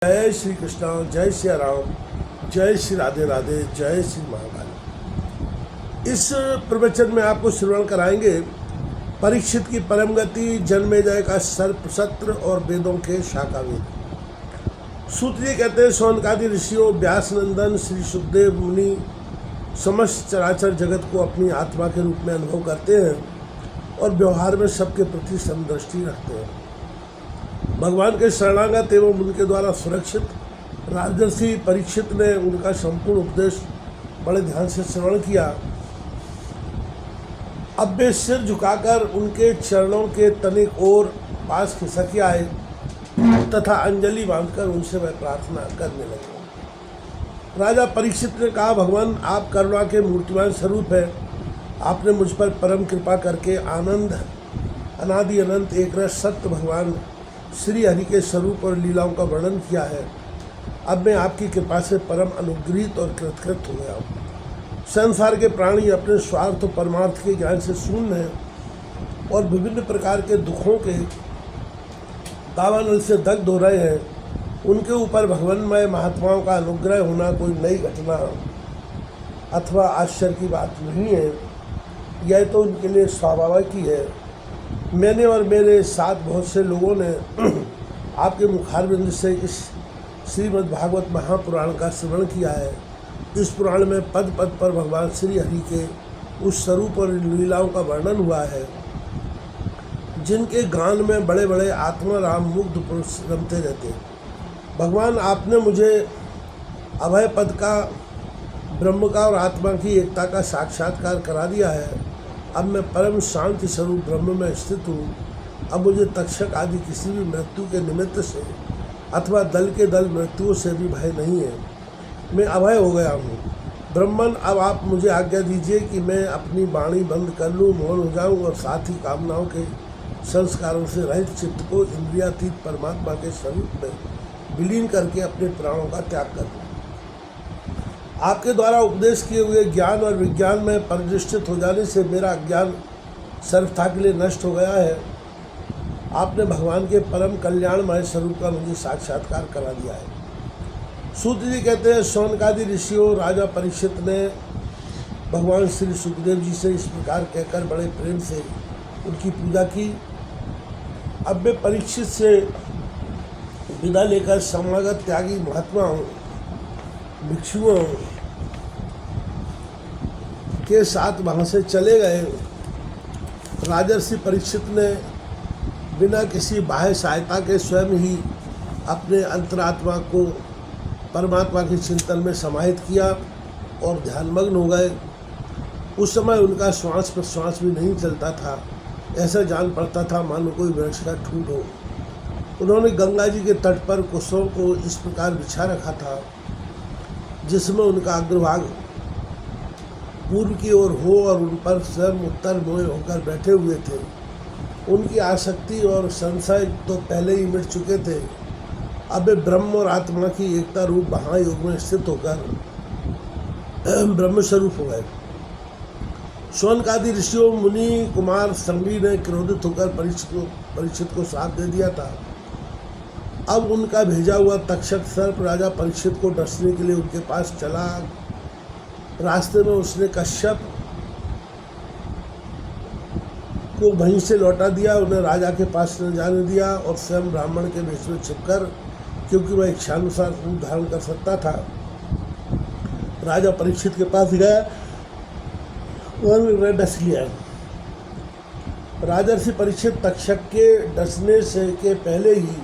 जय श्री कृष्णा, जय श्री राम, जय श्री राधे राधे, जय श्री महाकाल। इस प्रवचन में आपको श्रवण कराएंगे परीक्षित की परम गति, जन्मेजय का सर्प सत्र और वेदों के शाखा वेद। सूत जी कहते हैं, शौनकादि ऋषियों, व्यास नंदन श्री सुखदेव मुनि समस्त चराचर जगत को अपनी आत्मा के रूप में अनुभव करते हैं और व्यवहार में सबके प्रति समदृष्टि रखते हैं। भगवान के शरणागत एवं उनके द्वारा सुरक्षित राजर्षि परीक्षित ने उनका संपूर्ण उपदेश बड़े ध्यान से श्रवण किया। अब वे सिर झुकाकर उनके चरणों के तनिक और पास खिसक आए तथा अंजलि बांधकर उनसे वह प्रार्थना करने लगे। राजा परीक्षित ने कहा, भगवान आप करुणा के मूर्तिमान स्वरूप है। आपने मुझ पर परम कृपा करके आनंद अनादि अनंत एक रस सत्य भगवान श्री हरि के स्वरूप और लीलाओं का वर्णन किया है। अब मैं आपकी कृपा से परम अनुग्रहित और कृतकृत हो गया हूँ। संसार के प्राणी अपने स्वार्थ और परमार्थ के ज्ञान से शून्य हैं और विभिन्न प्रकार के दुखों के दावानल से दग्ध हो रहे हैं। उनके ऊपर भगवानमय महात्माओं का अनुग्रह होना कोई नई घटना अथवा आश्चर्य की बात नहीं है। यह तो उनके लिए स्वाभाविक ही है। मैंने और मेरे साथ बहुत से लोगों ने आपके मुखारबिंद से इस श्रीमद् भागवत महापुराण का श्रवण किया है। इस पुराण में पद पद पर भगवान श्री हरि के उस स्वरूप और लीलाओं का वर्णन हुआ है, जिनके गान में बड़े बड़े आत्मा राम मुग्ध पुरुष रमते रहते हैं। भगवान आपने मुझे अभय पद का, ब्रह्म का और आत्मा की एकता का साक्षात्कार करा दिया है। अब मैं परम शांति स्वरूप ब्रह्म में स्थित हूँ। अब मुझे तक्षक आदि किसी भी मृत्यु के निमित्त से अथवा दल के दल मृत्युओं से भी भय नहीं है। मैं अभय हो गया हूँ। ब्रह्मन, अब आप मुझे आज्ञा दीजिए कि मैं अपनी वाणी बंद कर लूँ, मौन हो जाऊँ और साथ ही कामनाओं के संस्कारों से रहित चित्त को इंद्रियातीत परमात्मा के स्वरूप में विलीन करके अपने प्राणों का त्याग कर दूँ। आपके द्वारा उपदेश किए हुए ज्ञान और विज्ञान में परिनिष्ठित हो जाने से मेरा अज्ञान सर्वथा के लिए नष्ट हो गया है। आपने भगवान के परम कल्याणमय स्वरूप का मुझे साक्षात्कार करा दिया है। सूत जी कहते हैं, शौनकादि ऋषियों, राजा परीक्षित ने भगवान श्री सुखदेव जी से इस प्रकार कहकर बड़े प्रेम से उनकी पूजा की। अब वे परीक्षित से विदा लेकर समागत त्यागी महात्माओं, भिक्षुओं के साथ वहाँ से चले गए। राजर्षि परीक्षित ने बिना किसी बाह्य सहायता के स्वयं ही अपने अंतरात्मा को परमात्मा के चिंतन में समाहित किया और ध्यानमग्न हो गए। उस समय उनका श्वास प्रश्वास भी नहीं चलता था। ऐसा जान पड़ता था मानो कोई वृक्ष का ठूंठ हो। उन्होंने गंगा जी के तट पर कुशों को इस प्रकार बिछा रखा था जिसमें उनका अग्रभाग पूर्व की ओर हो और उन पर स्वयं उत्तर मोए होकर बैठे हुए थे। उनकी आसक्ति और संशय तो पहले ही मिट चुके थे। अब वे ब्रह्म और आत्मा की एकता रूप महायोग में स्थित होकर ब्रह्मस्वरूप हो गए। शौनकादि ऋषियों, मुनि कुमार संगी ने क्रोधित होकर परीक्षित को साथ दे दिया था। अब उनका भेजा हुआ तक्षक सर्प राजा परीक्षित को डसने के लिए उनके पास चला। रास्ते में उसने कश्यप को वहीं से लौटा दिया, उन्हें राजा के पास न जाने दिया और स्वयं ब्राह्मण के वेश में छिपकर, क्योंकि वह इच्छानुसार रूप धारण कर सकता था, राजा परीक्षित के पास गया और उन्हें डस लिया। राजर्षि परीक्षित तक्षक के डसने से के पहले ही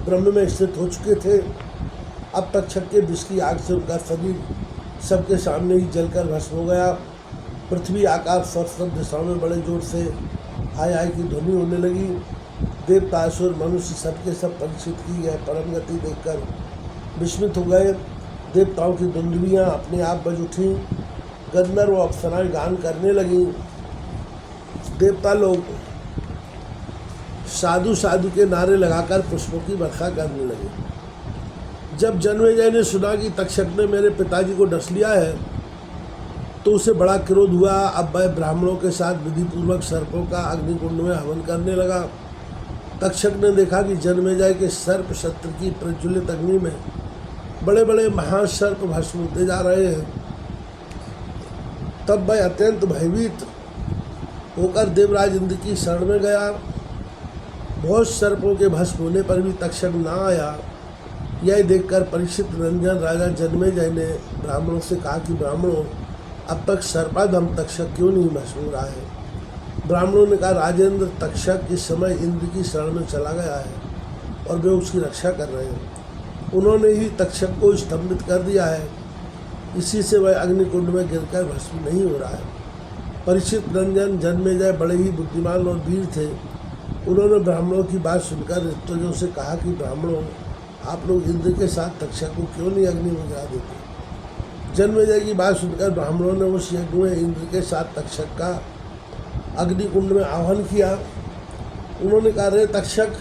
ब्रह्म में स्थित हो चुके थे। अब तक्षक के विष की आग से उनका शरीर सबके सामने ही जलकर भस्म हो गया। पृथ्वी, आकाश, सब दिशाओं में बड़े जोर से हाय हाय की ध्वनि होने लगी। देवता, असुर, मनुष्य सबके सब परीक्षित की यह परम गति देखकर विस्मित हो गए। देवताओं की दुंदुभियाँ अपने आप बज उठीं। गंधर्व व अप्सराएं गान करने लगीं। देवता लोग साधु साधु के नारे लगाकर पुष्पों की वर्षा करने लगे। जब जन्मेजय ने सुना कि तक्षक ने मेरे पिताजी को डस लिया है तो उसे बड़ा क्रोध हुआ। अब वह ब्राह्मणों के साथ विधिपूर्वक सर्पों का अग्निकुंड में हवन करने लगा। तक्षक ने देखा कि जन्मेजय के सर्प शस्त्र की प्रज्वलित अग्नि में बड़े बड़े महासर्प भस्म होते जा रहे हैं। तब वह अत्यंत भयभीत होकर देवराज इंद्र की शरण में गया। बहुत सर्पों के भस्म होने पर भी तक्षक ना आया। यह देखकर परीक्षित रंजन राजा जन्मेजय ने ब्राह्मणों से कहा कि ब्राह्मणों, अब तक सर्पाधम तक्षक क्यों नहीं भस्म हो रहा है? ब्राह्मणों ने कहा, राजेंद्र, तक्षक इस समय इंद्र की शरण में चला गया है और वे उसकी रक्षा कर रहे हैं। उन्होंने ही तक्षक को स्तंभित कर दिया है, इसी से वह अग्निकुंड में गिरकर भस्म नहीं हो रहा है। परीक्षित रंजन जन्मेजय बड़े ही बुद्धिमान और वीर थे। उन्होंने ब्राह्मणों की बात सुनकर ऋत्विजों से कहा कि ब्राह्मणों, आप लोग इंद्र के साथ तक्षक को क्यों नहीं अग्नि में गिरा देते? जन्मेजय की बात सुनकर ब्राह्मणों ने उस यज्ञ में इंद्र के साथ तक्षक का अग्निकुंड में आह्वान किया। उन्होंने कहा, रे तक्षक,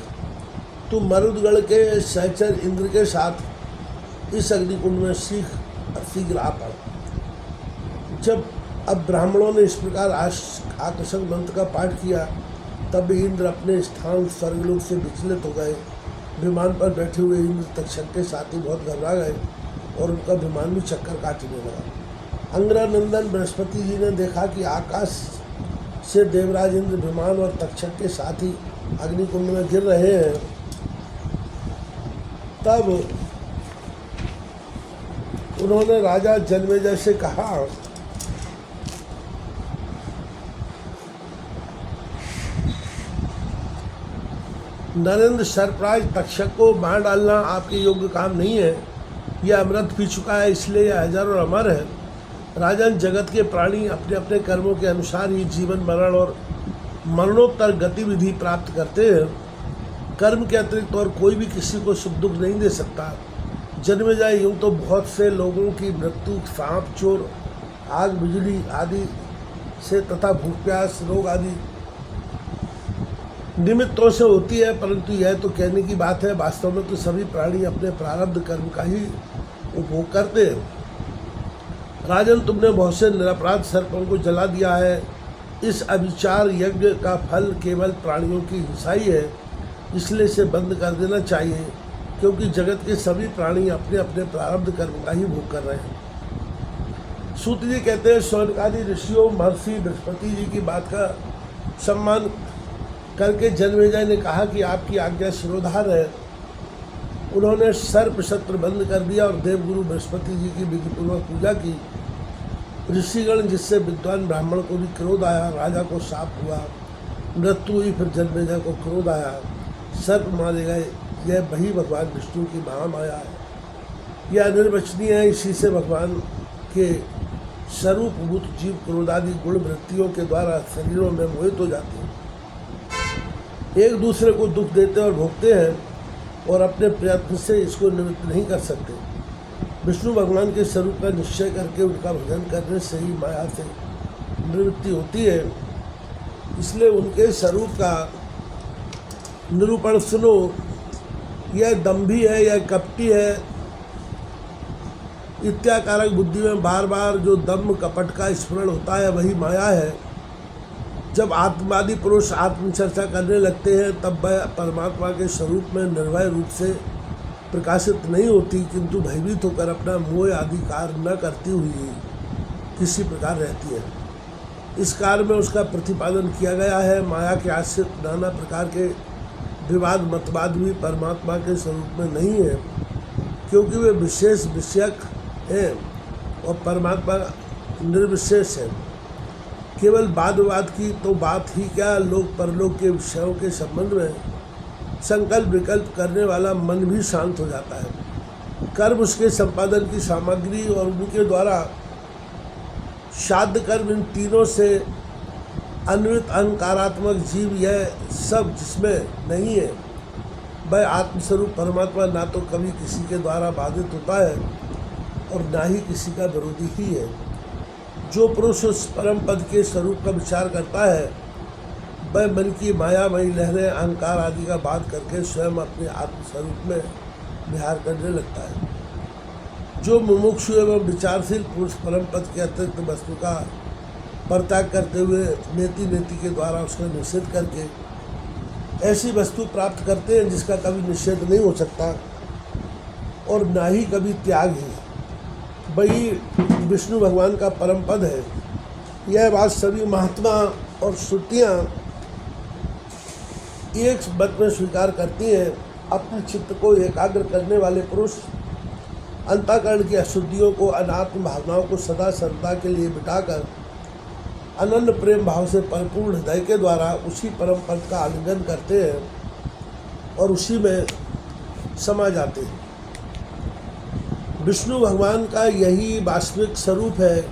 तुम मरुदगढ़ के सहचर इंद्र के साथ इस अग्निकुंड में शीघ्र आ पड़ा। जब अब ब्राह्मणों ने इस प्रकार आकर्षक मंत्र का पाठ किया, तब इंद्र अपने स्थान स्वर्गलोक से विचलित हो गए। विमान पर बैठे हुए इंद्र तक्षक के साथी बहुत घबरा गए और उनका विमान भी चक्कर काटने लगा। अंग्रनंदन बृहस्पति जी ने देखा कि आकाश से देवराज इंद्र विमान और तक्षक के साथी अग्निकुंड में गिर रहे हैं। तब उन्होंने राजा जन्मेजय से कहा, नरेंद्र, सर्पराज तक्षक को मार डालना आपके योग्य काम नहीं है। यह अमृत पी चुका है, इसलिए यह अजर और अमर है। राजन, जगत के प्राणी अपने अपने कर्मों के अनुसार ही जीवन मरण और मरणोत्तर गतिविधि प्राप्त करते हैं। कर्म के अतिरिक्त और कोई भी किसी को सुख दुख नहीं दे सकता। जन्मेजय, यूँ तो बहुत से लोगों की मृत्यु सांप, चोर, आग, बिजली आदि से तथा भूख प्यास, रोग आदि निमित्तों से होती है, परंतु यह तो कहने की बात है। वास्तव में तो सभी प्राणी अपने प्रारब्ध कर्म का ही उपभोग करते हैं। राजन, तुमने बहुत से निरपराध सर्पों को जला दिया है। इस अविचार यज्ञ का फल केवल प्राणियों की हिंसा ही है, इसलिए इसे बंद कर देना चाहिए, क्योंकि जगत के सभी प्राणी अपने अपने प्रारब्ध कर्म का ही भोग कर रहे हैं। सूत जी कहते हैं, शौनकादि ऋषियों महर्षि बृहस्पति जी की बात का सम्मान करके जन्मेजय ने कहा कि आपकी आज्ञा शिरोधार है। उन्होंने सर्प शस्त्र बंद कर दिया और देवगुरु बृहस्पति जी की विधिपूर्वक पूजा की। ऋषिगण, जिससे विद्वान ब्राह्मण को भी क्रोध आया, राजा को शाप हुआ, मृत्यु हुई, फिर जन्मेजय को क्रोध आया, सर्प मारे गए। यह वही भगवान विष्णु की महामाया है। यह अनिर्वचनीय है। इसी से भगवान के स्वरूपभूत जीव क्रोधादि गुण वृत्तियों के द्वारा शरीरों में मोहित हो जाते हैं, एक दूसरे को दुख देते और भोगते हैं और अपने प्रयत्न से इसको निवृत्त नहीं कर सकते। विष्णु भगवान के स्वरूप का निश्चय करके उनका भजन करने से ही माया से निवृत्ति होती है। इसलिए उनके स्वरूप का निरूपण सुनो। यह दंभी है, यह कपटी है। इत्याकारक बुद्धि में बार बार जो दम्भ कपट का स्मरण होता है, वही माया है। जब आत्मवादी पुरुष आत्मचर्चा करने लगते हैं, तब वह परमात्मा के स्वरूप में निर्भय रूप से प्रकाशित नहीं होती, किंतु भयभीत होकर अपना मोह आदि कार्य न करती हुई किसी प्रकार रहती है। इस कार्य में उसका प्रतिपादन किया गया है। माया के आश्रित नाना प्रकार के विवाद मतवाद भी परमात्मा के स्वरूप में नहीं है, क्योंकि वे विशेष विषयक हैं और परमात्मा निर्विशेष है। केवल वाद विवाद की तो बात ही क्या, लोक परलोक के विषयों के संबंध में संकल्प विकल्प करने वाला मन भी शांत हो जाता है। कर्म उसके संपादन की सामग्री और उनके द्वारा साध्य कर्म, इन तीनों से अन्वित अहंकारात्मक जीव, यह सब जिसमें नहीं है, वह आत्मस्वरूप परमात्मा ना तो कभी किसी के द्वारा बाधित होता है और ना ही किसी का विरोधी ही है। जो पुरुष उस परम पद के स्वरूप का विचार करता है, वह मन की मायामयी लहरें अहंकार आदि का बात करके स्वयं अपने आत्मस्वरूप में विहार करने लगता है। जो मुमुक्षु एवं विचारशील पुरुष परम पद के अतिरिक्त वस्तु का परित्याग करते हुए नेति नेति के द्वारा उसका निषेध करके ऐसी वस्तु प्राप्त करते हैं जिसका कभी निषेध नहीं हो सकता और ना ही कभी त्याग ही। वही विष्णु भगवान का परम पद है। यह बात सभी महात्मा और श्रुतियाँ एक मत में स्वीकार करती हैं। अपने चित्त को एकाग्र करने वाले पुरुष अंतःकरण की अशुद्धियों को, अनात्म भावनाओं को सदा सर्वदा के लिए मिटाकर अनन्य प्रेम भाव से परिपूर्ण हृदय के द्वारा उसी परम पद का आलिंगन करते हैं और उसी में समा जाते हैं। विष्णु भगवान का यही वास्तविक स्वरूप है,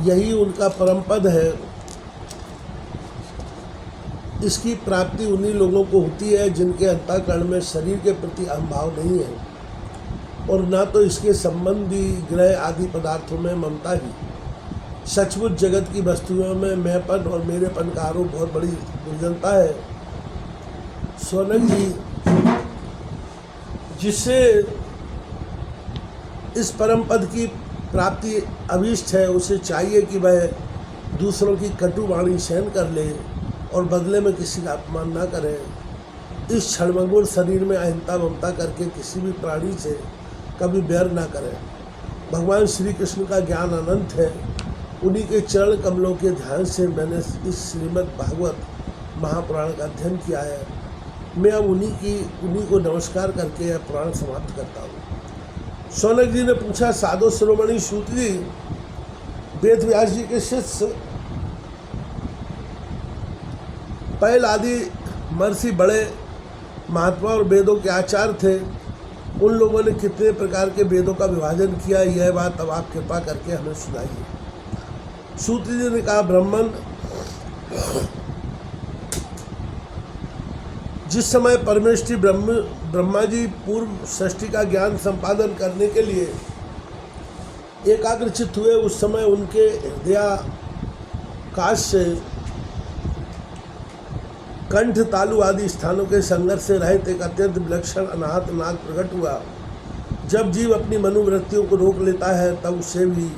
यही उनका परम पद है। इसकी प्राप्ति उन्हीं लोगों को होती है जिनके अंतःकरण में शरीर के प्रति अहंभाव नहीं है और ना तो इसके संबंधी ग्रह आदि पदार्थों में ममता ही। सचमुच जगत की वस्तुओं में मैंपन और मेरेपन का आरोप बहुत बड़ी दुर्जनता है। सोनक जी, जिससे इस परम पद की प्राप्ति अभीष्ट है, उसे चाहिए कि वह दूसरों की कटु वाणी सहन कर ले और बदले में किसी का अपमान न करे। इस क्षणभंगुर शरीर में अहिंसा ममता करके किसी भी प्राणी से कभी बैर न करे। भगवान श्री कृष्ण का ज्ञान अनंत है। उन्हीं के चरण कमलों के ध्यान से मैंने इस श्रीमद् भागवत महापुराण का अध्ययन किया है। मैं अब उन्हीं को नमस्कार करके यह पुराण समाप्त करता हूँ। शौनक जी ने पूछा, साधु शिरोमणि सूत जी, वेद व्यास जी के शिष्य पैल आदि महर्षि बड़े महात्मा और वेदों के आचार्य थे। उन लोगों ने कितने प्रकार के वेदों का विभाजन किया, यह बात अब आप कृपा करके हमें सुनाइए। सूत जी ने कहा, ब्राह्मण, जिस समय परमेष्ठी ब्रह्मा जी पूर्व सृष्टि का ज्ञान संपादन करने के लिए एकाग्रचित हुए, उस समय उनके हृदयाकाश से कंठ, तालु आदि स्थानों के संघर्ष से रहित एक अत्यंत विलक्षण अनाहत नाद प्रकट हुआ। जब जीव अपनी मनोवृत्तियों को रोक लेता है तब उसे भी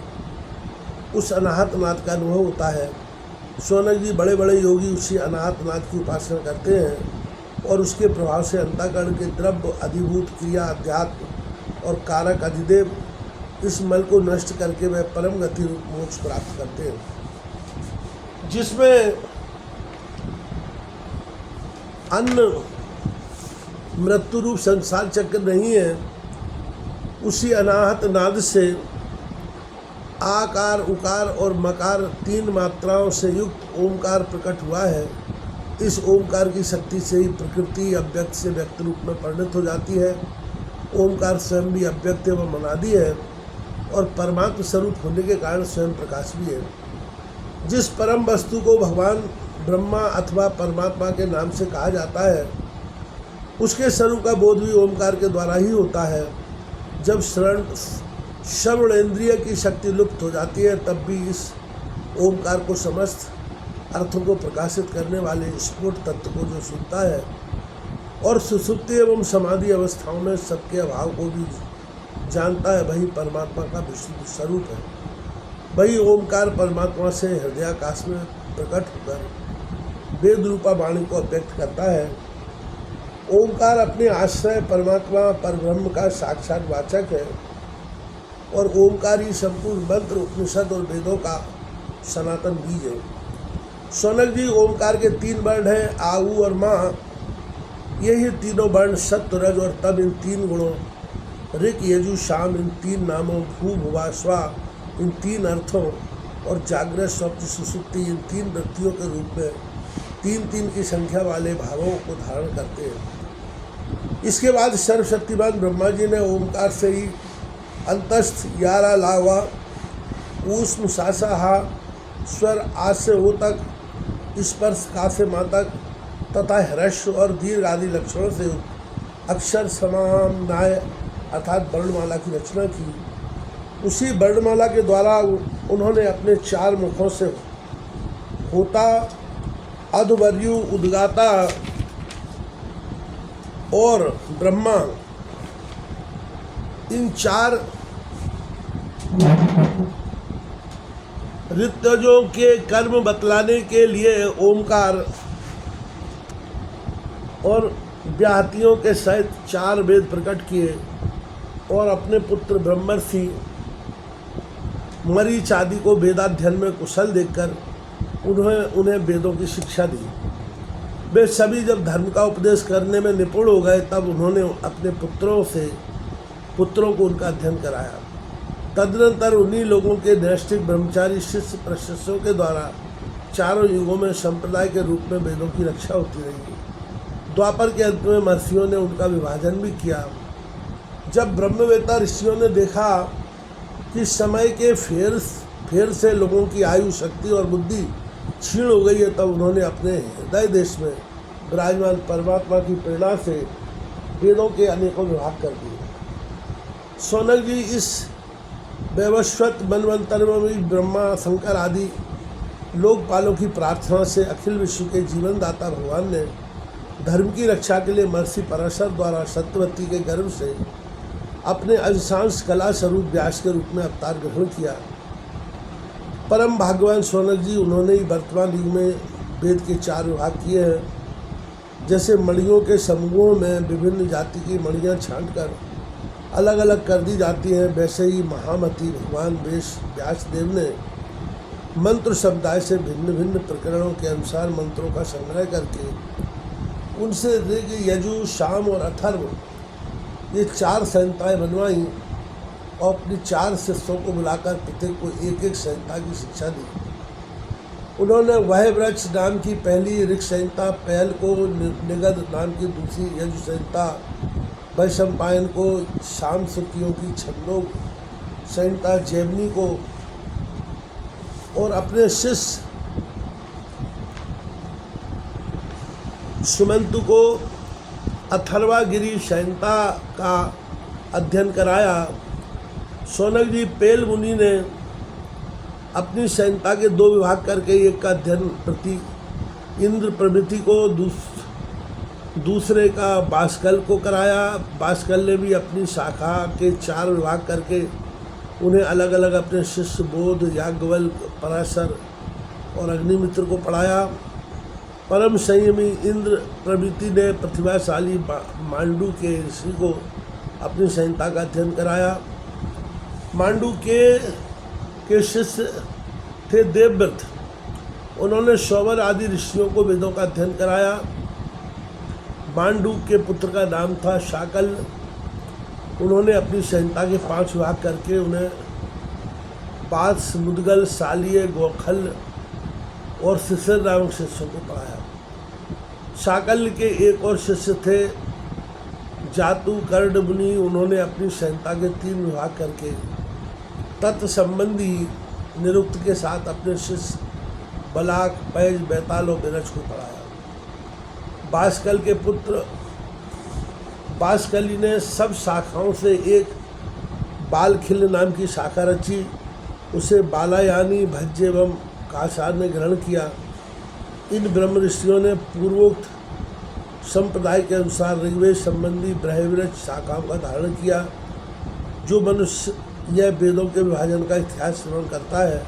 उस अनाहत नाद का अनुभव होता है। शौनक जी, बड़े बड़े योगी उसी अनाहत नाद की उपासना करते हैं और उसके प्रभाव से अंतःकरण के द्रव्य, अधिभूत क्रिया, अध्यात्म और कारक अधिदेव इस मल को नष्ट करके वह परम गति रूप मोक्ष प्राप्त करते हैं, जिसमें अन्य मृत्यु रूप संसार चक्र नहीं है। उसी अनाहत नाद से आकार, उकार और मकार 3 मात्राओं से युक्त ओमकार प्रकट हुआ है। इस ओमकार की शक्ति से ही प्रकृति अव्यक्त से व्यक्त रूप में परिणत हो जाती है। ओमकार स्वयं भी अव्यक्त एवं अनादि है और परमात्म स्वरूप होने के कारण स्वयं प्रकाश भी है। जिस परम वस्तु को भगवान ब्रह्मा अथवा परमात्मा के नाम से कहा जाता है, उसके स्वरूप का बोध भी ओमकार के द्वारा ही होता है। जब श्रवण इंद्रिय की शक्ति लुप्त हो जाती है, तब भी इस ओमकार को समस्त अर्थों को प्रकाशित करने वाले स्फुट तत्व को जो सुनता है और सुसुप्ति एवं समाधि अवस्थाओं में सबके अभाव को भी जानता है, वही परमात्मा का विशुद्ध स्वरूप है। वही ओमकार परमात्मा से हृदयाकाश में प्रकट होकर वेद रूपा वाणी को व्यक्त करता है। ओमकार अपने आश्रय परमात्मा परब्रह्म का साक्षात वाचक है और ओमकार ही संपूर्ण मंत्र, उपनिषद और वेदों का सनातन बीज है। शौनक जी, ओमकार के 3 वर्ण हैं, आहू और माँ। यही तीनों वर्ण सत्व, रज और तम, इन 3 गुणों, ऋक, यजु, शाम, इन 3 नामों, भू, भुवा, स्वा, इन 3 अर्थों और जागृत, स्वप्न, सुसुप्ति, इन 3 वृत्तियों के रूप में 3-3 की संख्या वाले भावों को धारण करते हैं। इसके बाद सर्वशक्तिमान ब्रह्मा जी ने ओमकार से ही अंतस्थ, यारा, लावा, ऊष्म, सासा, हा, स्वर, आ से ओ तक, स्पर्श, का से मा तक तथा ह्रस्व और दीर्घ आदि लक्षणों से अक्षर समाम्नाय अर्थात वर्णमाला की रचना की। उसी वर्णमाला के द्वारा उन्होंने अपने 4 मुखों से होता, अधवर्यु, उद्गाता और ब्रह्मा, इन 4 ऋतजों के कर्म बतलाने के लिए ओमकार और व्याहतियों के सहित 4 वेद प्रकट किए और अपने पुत्र ब्रह्मर्षि मरीच आदि को वेदाध्ययन में कुशल देखकर उन्हें वेदों की शिक्षा दी। वे सभी जब धर्म का उपदेश करने में निपुण हो गए तब उन्होंने अपने पुत्रों को उनका अध्ययन कराया। तदनंतर उन्हीं लोगों के नैष्ठिक ब्रह्मचारी शिष्य प्रशिष्यों के द्वारा चारों युगों में संप्रदाय के रूप में वेदों की रक्षा होती रही। द्वापर के अंत में महर्षियों ने उनका विभाजन भी किया। जब ब्रह्मवेत्ता ऋषियों ने देखा कि समय के फेर से लोगों की आयु, शक्ति और बुद्धि क्षीण हो गई है, तब उन्होंने अपने हृदय देश में विराजमान परमात्मा की प्रेरणा से वेदों के अनेकों विभाग कर दिए। शौनक जी इस वैवस्वत मनवंतर में भी ब्रह्मा, शंकर आदि लोकपालों की प्रार्थना से अखिल विश्व के जीवन दाता भगवान ने धर्म की रक्षा के लिए महर्षि पराशर द्वारा सत्यवती के गर्भ से अपने अंशांश कला स्वरूप व्यास के रूप में अवतार ग्रहण किया। परम भाग्यवान शौनक जी, उन्होंने ही वर्तमान युग में वेद के 4 विभाग किए हैं। जैसे मणियों के समूहों में विभिन्न जाति की मणियाँ छांटकर अलग अलग कर दी जाती हैं, वैसे ही महामती भगवान व्यास देव ने मंत्र समुदाय से भिन्न भिन्न प्रकरणों के अनुसार मंत्रों का संग्रह करके उनसे ऋग, यजु, साम और अथर्व ये 4 संहिताएँ बनवाई और अपनी 4 शिष्यों को बुलाकर प्रत्येक को एक एक संहिता की शिक्षा दी। उन्होंने वह वृक्ष नाम की पहली ऋग संहिता, पहल को निगद नाम की दूसरी यजु संहिता, वैशंपायन को शाम सुर्खियों की छंदों संहिता, जैमिनी को और अपने शिष्य सुमंतु को अथर्वागिरी संहिता का अध्ययन कराया। शौनक जी, पेल मुनि ने अपनी संहिता के 2 विभाग करके एक का अध्ययन प्रति इंद्र प्रभृति को, दूसरे का बाष्कल को कराया। बाष्कल ने भी अपनी शाखा के 4 विभाग करके उन्हें अलग अलग अपने शिष्य बोध, याज्ञवल्क्य, पराशर और अग्निमित्र को पढ़ाया। परम संयमी इंद्र प्रभृति ने प्रतिभाशाली मांडू के ऋषि को अपनी संहिता का अध्ययन कराया। मांडू के शिष्य थे देवव्रत, उन्होंने शौवर आदि ऋषियों को वेदों का अध्ययन कराया। मांडू के पुत्र का नाम था शाकल, उन्होंने अपनी संहिता के 5 विभाग करके उन्हें पास, मुदगल, सालिय, गोखल और शिशिर नामक शिष्यों को पढ़ाया। शाकल के एक और शिष्य थे जातु कर्ण मुनि, उन्होंने अपनी संहिता के 3 विभाग करके तत्व संबंधी निरुक्त के साथ अपने शिष्य बलाक, पैज, बैताल और बिरज को पढ़ाया। बाष्कल के पुत्र बाष्कली ने सब शाखाओं से एक बालखिल नाम की शाखा रची, उसे बालायानी, भज्य एवं काशार ने ग्रहण किया। इन ब्रह्म ऋषियों ने पूर्वोक्त संप्रदाय के अनुसार ऋग्वेद संबंधी ब्रह्मविरच शाखाओं का धारण किया। जो मनुष्य यह वेदों के विभाजन का इतिहास श्रवण करता है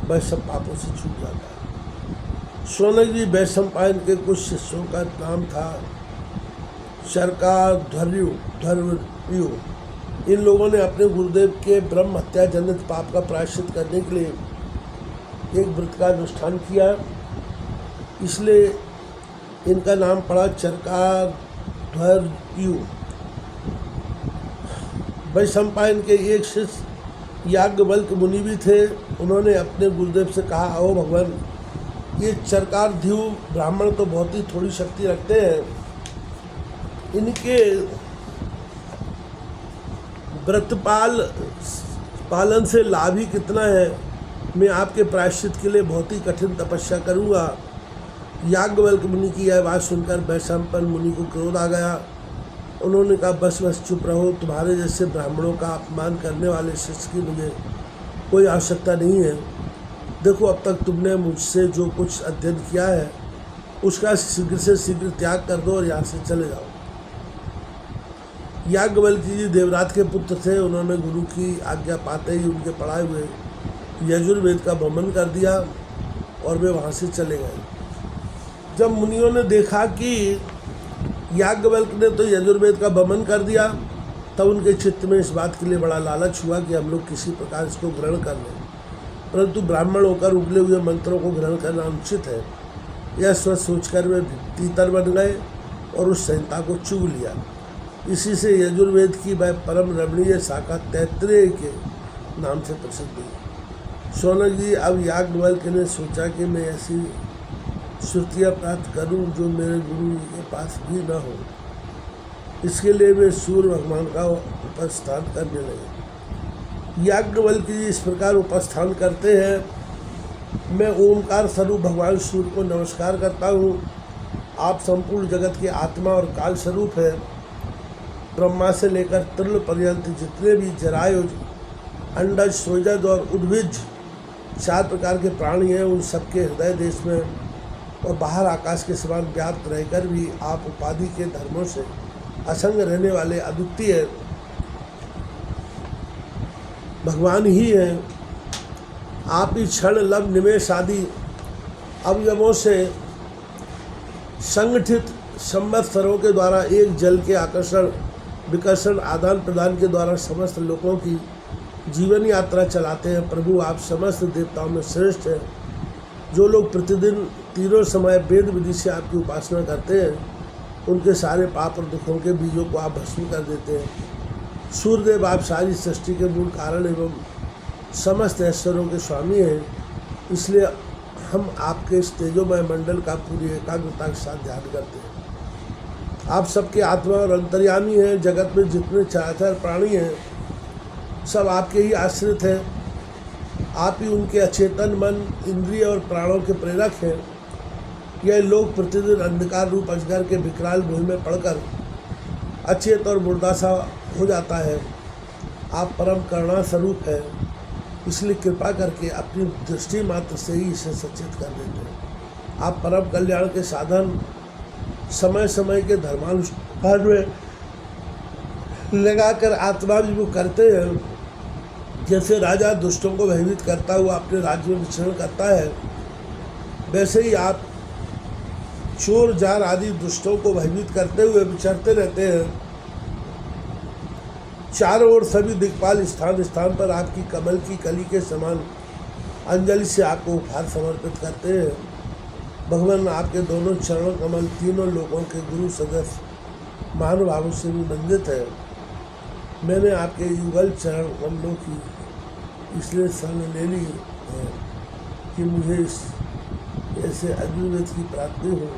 वह सब पापों से छूट जाता है। शौनक जी, वैशंपायन के कुछ शिष्यों का नाम था शर्का, ध्वर्यु। इन लोगों ने अपने गुरुदेव के ब्रह्म हत्या जनित पाप का प्रायश्चित करने के लिए एक व्रत का अनुष्ठान किया, इसलिए इनका नाम पड़ा चरका ध्वर्यु। वैशंपायन के एक शिष्य याज्ञवल्क्य मुनि भी थे, उन्होंने अपने गुरुदेव से कहा, ओ भगवान, ये चरकार्ध्यु ब्राह्मण तो बहुत ही थोड़ी शक्ति रखते हैं, इनके व्रतपाल पालन से लाभ ही कितना है। मैं आपके प्रायश्चित के लिए बहुत ही कठिन तपस्या करूँगा। याज्ञवल्क्य मुनि की यह बात सुनकर वैशंपायन मुनि को क्रोध आ गया। उन्होंने कहा, बस चुप रहो, तुम्हारे जैसे ब्राह्मणों का अपमान करने वाले शिष्य की मुझे कोई आवश्यकता नहीं है। देखो, अब तक तुमने मुझसे जो कुछ अध्ययन किया है उसका शीघ्र से शीघ्र त्याग कर दो और यहाँ से चले जाओ। याज्ञवल्क्य जी देवरात के पुत्र थे, उन्होंने गुरु की आज्ञा पाते ही उनके पढ़ाए हुए यजुर्वेद का भ्रमण कर दिया और वे वहाँ से चले गए। जब मुनियों ने देखा कि याज्ञवल्क्य ने तो यजुर्वेद का बमन कर दिया, तब उनके चित्त में इस बात के लिए बड़ा लालच हुआ कि हम लोग किसी प्रकार इसको ग्रहण कर लें, परंतु ब्राह्मण होकर उबले हुए मंत्रों को ग्रहण करना अनुचित है, यह सोचकर वे तीतर बन गए और उस संहिता को चुग लिया। इसी से यजुर्वेद की वह परम रमणीय शाखा तैत्तिरीय के नाम से प्रसिद्ध हुई। शौनक जी, अब याज्ञवल्क्य ने सोचा कि मैं ऐसी श्रुतियाँ प्राप्त करूं जो मेरे गुरु के पास भी न हो। इसके लिए वे सूर्य भगवान का उपस्थान करने लगे। याज्ञवल्क्य जी इस प्रकार उपस्थान करते हैं, मैं ओमकार स्वरूप भगवान सूर्य को नमस्कार करता हूँ। आप संपूर्ण जगत के आत्मा और काल स्वरूप है। ब्रह्मा से लेकर त्रिल पर्यंत जितने भी जरायुज, अंडज, सोजज और उद्भिज 4 प्रकार के प्राणी हैं, उन सबके हृदय देश में और बाहर आकाश के समान व्याप्त रहकर भी आप उपाधि के धर्मों से असंग रहने वाले अद्वितीय भगवान ही हैं। आप ही क्षण, लब, निमेष आदि अवयवों से संगठित संवत्सरों के द्वारा एक जल के आकर्षण विकर्षण आदान प्रदान के द्वारा समस्त लोगों की जीवन यात्रा चलाते हैं। प्रभु, आप समस्त देवताओं में श्रेष्ठ हैं। जो लोग प्रतिदिन तीनों समय वेद विधि से आपकी उपासना करते हैं, उनके सारे पाप और दुखों के बीजों को आप भस्म कर देते हैं। सूर्यदेव, आप सारी सृष्टि के मूल कारण एवं समस्त ऐश्वर्यों के स्वामी हैं, इसलिए हम आपके इस तेजोमय मंडल का पूरी एकाग्रता के साथ ध्यान करते हैं। आप सबके आत्मा और अंतर्यामी हैं। जगत में जितने चराचर प्राणी हैं, सब आपके ही आश्रित हैं। आप ही उनके अचेतन मन, इंद्रिय और प्राणों के प्रेरक हैं। यह लोग प्रतिदिन अंधकार रूप अजगर के विकराल मोह में पड़कर अचेत और मुर्दासा हो जाता है। आप परम करुणा स्वरूप है, इसलिए कृपा करके अपनी दृष्टि मात्र से ही इसे सचेत कर देते हैं। आप परम कल्याण के साधन समय समय के धर्मानुष्ठान में लगाकर आत्माभिमुख करते हैं। जैसे राजा दुष्टों को भयभीत करता हुआ अपने राज्य में विचरण करता है, वैसे ही आप चोर, जार आदि दुष्टों को भयभीत करते हुए विचरते रहते हैं। चारों ओर सभी दिक्पाल स्थान स्थान पर आपकी कमल की कली के समान अंजलि से आपको उपहार समर्पित करते हैं। भगवान, आपके दोनों चरण कमल तीनों लोगों के गुरु सदस्य महानुभावों से भी वंदित है। मैंने आपके युगल चरण कमलों की इसलिए शरण ले ली है कि मुझे इस ऐसे अद्विवेद की प्राप्ति हो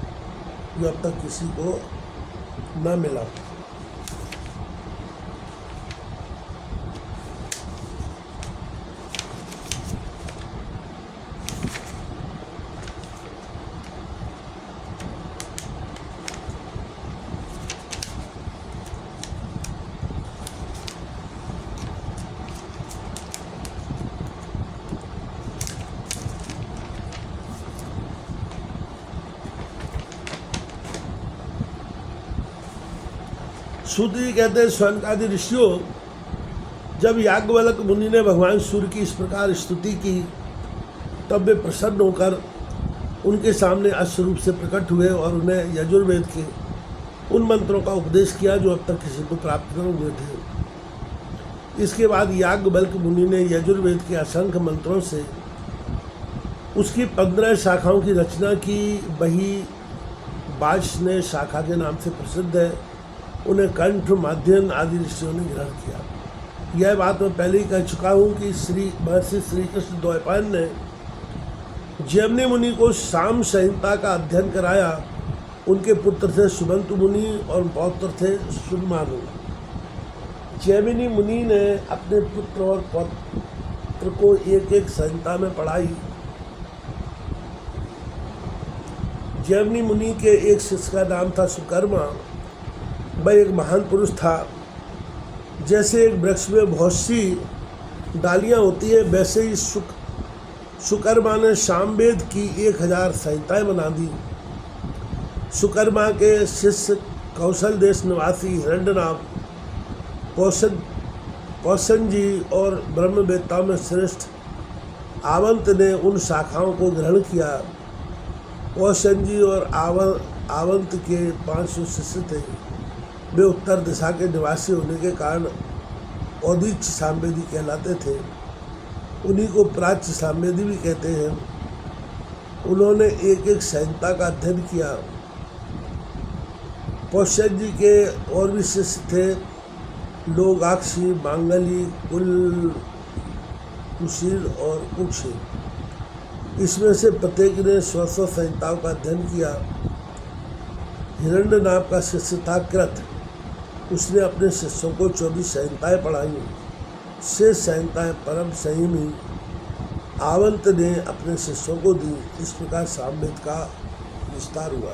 जो अब तक किसी को न मिला। सूत जी कहते हैं, स्वयं आदि ऋषियों, जब याज्ञवल्क्य मुनि ने भगवान सूर्य की इस प्रकार स्तुति की, तब वे प्रसन्न होकर उनके सामने अश्व रूप से प्रकट हुए और उन्हें यजुर्वेद के उन मंत्रों का उपदेश किया जो अब तक किसी को प्राप्त न हुए थे। इसके बाद याज्ञवल्क्य मुनि ने यजुर्वेद के असंख्य मंत्रों से उसकी 15 शाखाओं की रचना की। वही वार्ष्णेय शाखा के नाम से प्रसिद्ध है। उन्हें कंठ, माध्यम आदि ऋषियों ने ग्रहण किया। यह बात मैं पहले ही कह चुका हूँ कि महर्षि श्री कृष्ण द्वैपायन ने जैमिनी मुनि को साम संहिता का अध्ययन कराया। उनके पुत्र थे सुमंतु मुनि और पौत्र थे सुनमानु। जैमिनी मुनि ने अपने पुत्र और पौत्र को एक एक संहिता में पढ़ाई। जैमिनी मुनि के एक शिष्य का नाम था सुकर्मा। वह एक महान पुरुष था। जैसे एक वृक्ष में बहुत सी डालियाँ होती है, वैसे ही सुकर्मा ने सामवेद की 1000 संहिताएँ बना दी। सुकर्मा के शिष्य कौशल देश निवासी हिरण्यनाभ, कौशन जी और ब्रह्मवेत्ताओं में श्रेष्ठ आवंत ने उन शाखाओं को ग्रहण किया। कौशन जी और आवंत के 500 शिष्य थे। वे उत्तर दिशा के निवासी होने के कारण औदीच्य सामवेदी कहलाते थे। उन्हीं को प्राच्य सामवेदी भी कहते हैं। उन्होंने एक एक संहिता का अध्ययन किया। पौष्य जी के और भी शिष्य थे, लोगाक्षी, मांगली, कुशील और कुक्षी। इसमें से प्रत्येक ने 100 संहिताओं का अध्ययन किया। हिरण्य नाम का शिष्य था कृत। उसने अपने शिष्यों को 24 संहिताएँ पढ़ाई। शेष संहिताएँ परम संयमी आवंत ने अपने शिष्यों को दी। इस प्रकार सामवेद का विस्तार हुआ।